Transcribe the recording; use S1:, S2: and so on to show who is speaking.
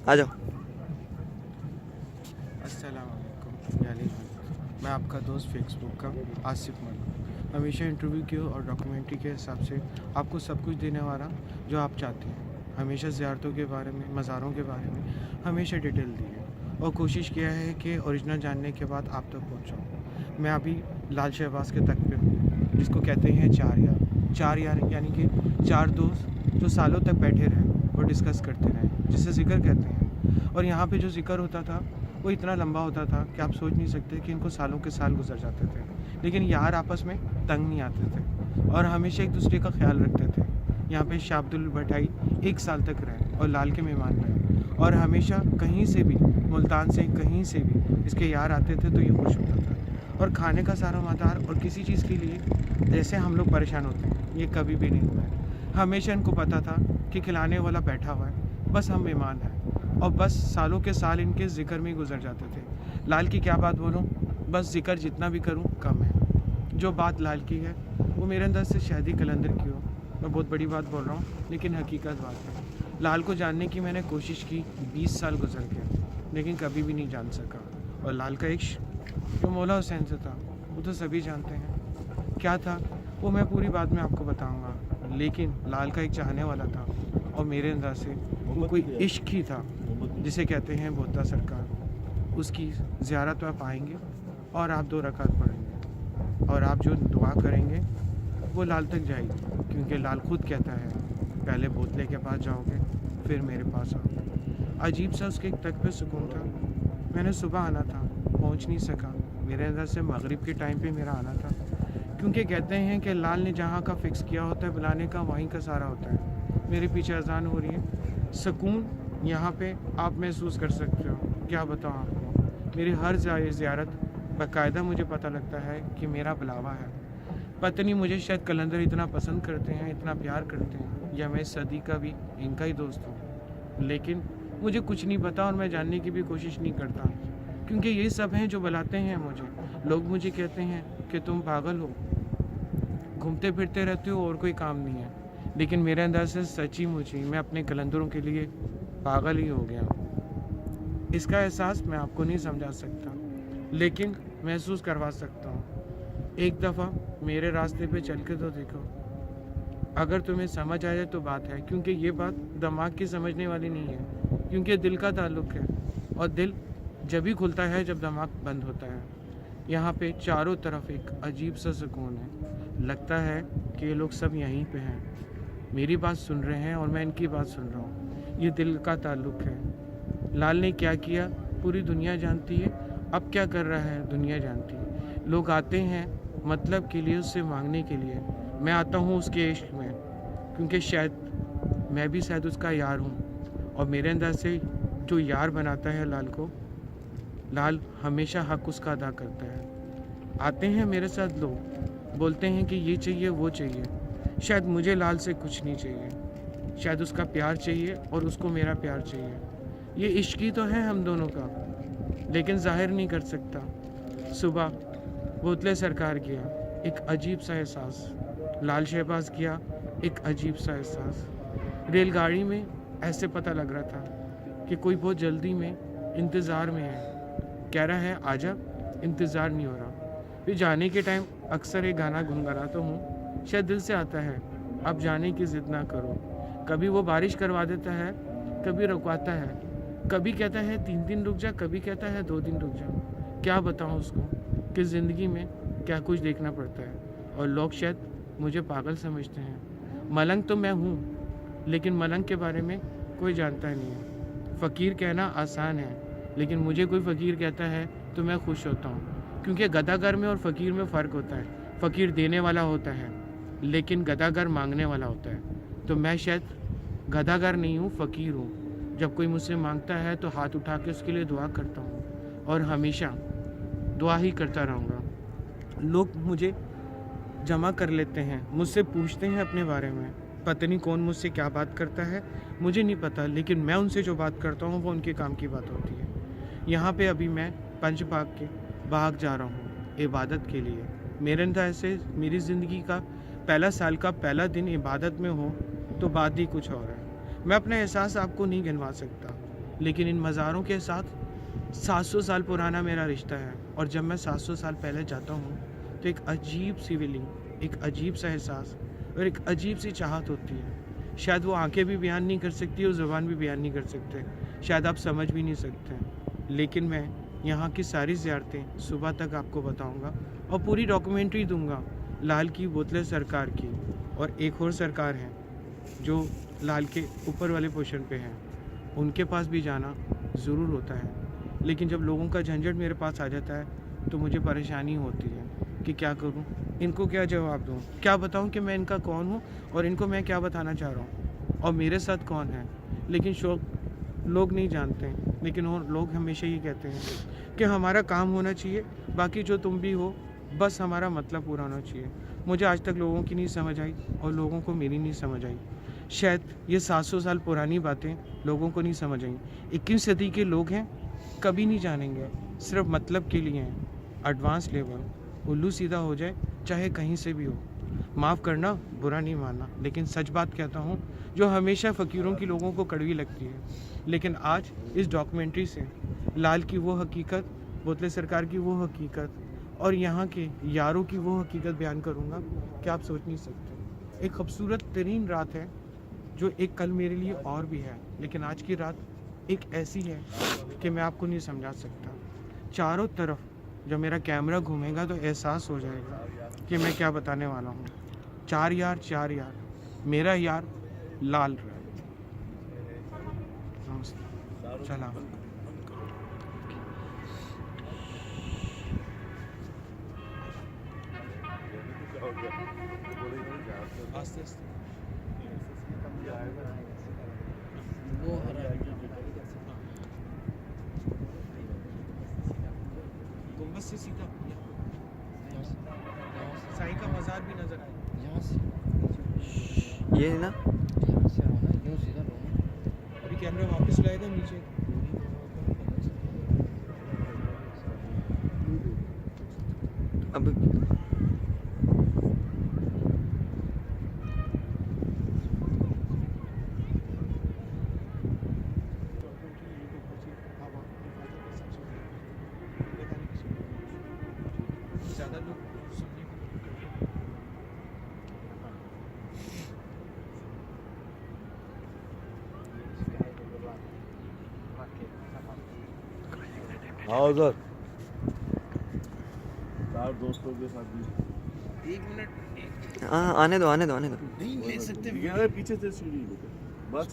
S1: आ जाओ।
S2: अस्सलाम वालेकुम यानी मैं आपका दोस्त फेसबुक का आसिफ मलिक हमेशा इंटरव्यू की और डॉक्यूमेंट्री के हिसाब से आपको सब कुछ देने वाला जो आप चाहते हैं। हमेशा ज़ियारतों के बारे में, मज़ारों के बारे में हमेशा डिटेल दी है और कोशिश किया है कि ओरिजिनल जानने के बाद आप तक पहुँचाऊँ। मैं अभी लाल शहबाज के तक पे हूँ, जिसको कहते हैं चार यार यानी कि चार दोस्त जो सालों तक बैठे रहें और डिस्कस करते रहें, जिसे ज़िक्र कहते हैं। और यहाँ पे जो ज़िक्र होता था वो इतना लंबा होता था कि आप सोच नहीं सकते कि इनको सालों के साल गुजर जाते थे, लेकिन यार आपस में तंग नहीं आते थे और हमेशा एक दूसरे का ख्याल रखते थे। यहाँ पे शाह अब्दुल भट्टाई 1 साल तक रहे और लाल के मेहमान रहे और हमेशा कहीं से भी, मुल्तान से कहीं से भी इसके यार आते थे तो ये खुश होता था। और खाने का सारा मदार और किसी चीज़ के लिए जैसे हम लोग परेशान होते हैं, ये कभी भी नहीं हुआ है। हमेशा इनको पता था कि खिलाने वाला बैठा हुआ है, बस हम मेहमान हैं और बस सालों के साल इनके ज़िक्र में ही गुजर जाते थे। लाल की क्या बात बोलूँ, बस ज़िक्र जितना भी करूँ कम है। जो बात लाल की है वो मेरे अंदर से शायद ही कलंदर की हो। मैं बहुत बड़ी बात बोल रहा हूँ, लेकिन हकीकत बात है। लाल को जानने की मैंने कोशिश की, 20 साल गुजर गए, लेकिन कभी भी नहीं जान सका। और लाल का इश्क जो मौला हुसैन से था वो तो सभी जानते हैं। क्या था वो मैं पूरी बात में आपको बताऊँगा, लेकिन लाल का एक चाहने वाला था और मेरे अंदर से वो कोई इश्क ही था, जिसे कहते हैं बोता सरकार। उसकी ज़ियारत आप आएंगे और आप 2 रकात पढ़ेंगे और आप जो दुआ करेंगे वो लाल तक जाएगी, क्योंकि लाल खुद कहता है पहले बोतले के पास जाओगे फिर मेरे पास आओगे। अजीब सा उसके तक पे सुकून था। मैंने सुबह आना था, पहुंच नहीं सका। मेरे अंदर से मगरिब के टाइम पे मेरा आना था, क्योंकि कहते हैं कि लाल ने जहाँ का फिक्स किया होता है बुलाने का, वहीं का सारा होता है। मेरे पीछे अजान हो रही है, सुकून यहाँ पे आप महसूस कर सकते हो। क्या बताऊँ आपको, मेरी हर ज़ियारत बाकायदा मुझे पता लगता है कि मेरा बुलावा है। पता नहीं मुझे शायद कलंदर इतना पसंद करते हैं, इतना प्यार करते हैं, या मैं सदी का भी इनका ही दोस्त हूँ। लेकिन मुझे कुछ नहीं पता और मैं जानने की भी कोशिश नहीं करता, क्योंकि ये सब हैं जो बुलाते हैं मुझे। लोग मुझे कहते हैं कि तुम पागल हो, घूमते फिरते रहते हो और कोई काम नहीं है, लेकिन मेरे अंदर से सच्ची मुझी मैं अपने कलंदरों के लिए पागल ही हो गया हूँ। इसका एहसास मैं आपको नहीं समझा सकता, लेकिन महसूस करवा सकता हूँ। एक दफ़ा मेरे रास्ते पे चल के तो देखो, अगर तुम्हें समझ आ जाए तो बात है, क्योंकि ये बात दिमाग की समझने वाली नहीं है, क्योंकि दिल का ताल्लुक़ है और दिल जब ही खुलता है जब दिमाग बंद होता है। यहाँ पे चारों तरफ एक अजीब सा सुकून है, लगता है कि ये लोग सब यहीं पे हैं, मेरी बात सुन रहे हैं और मैं इनकी बात सुन रहा हूँ। ये दिल का ताल्लुक़ है। लाल ने क्या किया पूरी दुनिया जानती है, अब क्या कर रहा है दुनिया जानती है। लोग आते हैं मतलब के लिए, उससे मांगने के लिए। मैं आता हूँ उसके इश्क में, क्योंकि शायद मैं भी शायद उसका यार हूँ और मेरे अंदर से जो यार बनाता है लाल को, लाल हमेशा हक उसका अदा करता है। आते हैं मेरे साथ लोग, बोलते हैं कि ये चाहिए वो चाहिए। शायद मुझे लाल से कुछ नहीं चाहिए, शायद उसका प्यार चाहिए और उसको मेरा प्यार चाहिए। ये इश्क ही तो है हम दोनों का, लेकिन जाहिर नहीं कर सकता। सुबह बोतले सरकार किया, एक अजीब सा एहसास। लाल शहबाज किया, एक अजीब सा एहसास। रेलगाड़ी में ऐसे पता लग रहा था कि कोई बहुत जल्दी में इंतज़ार में है, कह रहा है आजा, इंतज़ार नहीं हो रहा। फिर जाने के टाइम अक्सर एक गाना गुनगुनाता हूँ, शायद दिल से आता है, अब जाने की ज़िद ना करो। कभी वो बारिश करवा देता है, कभी रुकवाता है, कभी कहता है 3 दिन रुक जा, कभी कहता है 2 दिन रुक जा। क्या बताऊँ उसको कि ज़िंदगी में क्या कुछ देखना पड़ता है और लोग शायद मुझे पागल समझते हैं। मलंग तो मैं हूँ, लेकिन मलंग के बारे में कोई जानता नहीं है। फ़कीर कहना आसान है, लेकिन मुझे कोई फ़कीर कहता है तो मैं खुश होता हूँ, क्योंकि गदागर में और फ़कीर में फ़र्क होता है। फ़कीर देने वाला होता है, लेकिन गदागर मांगने वाला होता है। तो मैं शायद गदागर नहीं हूँ, फ़कीर हूँ। जब कोई मुझसे मांगता है तो हाथ उठा के उसके लिए दुआ करता हूँ और हमेशा दुआ ही करता रहूँगा। लोग मुझे जमा कर लेते हैं, मुझसे पूछते हैं अपने बारे में। पता नहीं कौन मुझसे क्या बात करता है, मुझे नहीं पता, लेकिन मैं उनसे जो बात करता हूँ वो उनके काम की बात होती है। यहाँ पे अभी मैं पंच बाग के बाग जा रहा हूँ इबादत के लिए। मेरे अंदर ऐसे मेरी ज़िंदगी का पहला साल का पहला दिन इबादत में हो तो बात ही कुछ और है। मैं अपना एहसास आपको नहीं गिनवा सकता, लेकिन इन मज़ारों के साथ 700 साल पुराना मेरा रिश्ता है। और जब मैं 700 साल पहले जाता हूँ तो एक अजीब सी फीलिंग, एक अजीब सा एहसास और एक अजीब सी चाहत होती है। शायद वो आंखें भी बयान नहीं कर सकती और ज़ुबान भी बयान नहीं कर सकते, शायद आप समझ भी नहीं सकते। लेकिन मैं यहाँ की सारी ज़ियारतें सुबह तक आपको बताऊँगा और पूरी डॉक्यूमेंट्री दूँगा लाल की बोतलें सरकार की। और एक और सरकार है जो लाल के ऊपर वाले पोर्शन पे है, उनके पास भी जाना ज़रूर होता है। लेकिन जब लोगों का झंझट मेरे पास आ जाता है तो मुझे परेशानी होती है कि क्या करूं, इनको क्या जवाब दूं, क्या बताऊं कि मैं इनका कौन हूं और इनको मैं क्या बताना चाह रहा हूं और मेरे साथ कौन है। लेकिन लोग नहीं जानते, लेकिन और लोग हमेशा ये कहते हैं कि हमारा काम होना चाहिए, बाकी जो तुम भी हो बस हमारा मतलब पूरा होना चाहिए। मुझे आज तक लोगों की नहीं समझ आई और लोगों को मेरी नहीं समझ आई। शायद ये 700 साल पुरानी बातें लोगों को नहीं समझ आई। 21वीं सदी के लोग हैं, कभी नहीं जानेंगे, सिर्फ मतलब के लिए हैं। एडवांस लेवल, उल्लू सीधा हो जाए चाहे कहीं से भी हो। माफ़ करना, बुरा नहीं मानना, लेकिन सच बात कहता हूँ जो हमेशा फ़कीरों की लोगों को कड़वी लगती है। लेकिन आज इस डॉक्यूमेंट्री से लाल की वो हकीकत, बोतले सरकार की वो हकीकत और यहाँ के यारों की वो हकीकत बयान करूँगा कि आप सोच नहीं सकते। एक खूबसूरत तरीन रात है जो एक कल मेरे लिए और भी है, लेकिन आज की रात एक ऐसी है कि मैं आपको नहीं समझा सकता। चारों तरफ जब मेरा कैमरा घूमेगा तो एहसास हो जाएगा कि मैं क्या बताने वाला हूँ। चार यार, मेरा यार लाल रहा है। नमस्ते, चला। आस्ते आस्ते वो गुम्बद से सीधा साईं का मज़ार भी नजर आएगा।
S1: यहाँ से
S3: ये है ना,
S1: यहाँ से आओ ना, यूँ सीधा लो ना।
S2: अभी कैमरा वापस लाएगा नीचे।
S3: अब
S2: ज़्यादा लोग सुनने
S4: हाँ सर, 4 दोस्तों के साथ भी
S2: 1 मिनट
S3: हाँ, आने दो।
S2: नहीं ले सकते।
S4: पीछे से सीढ़ी बस।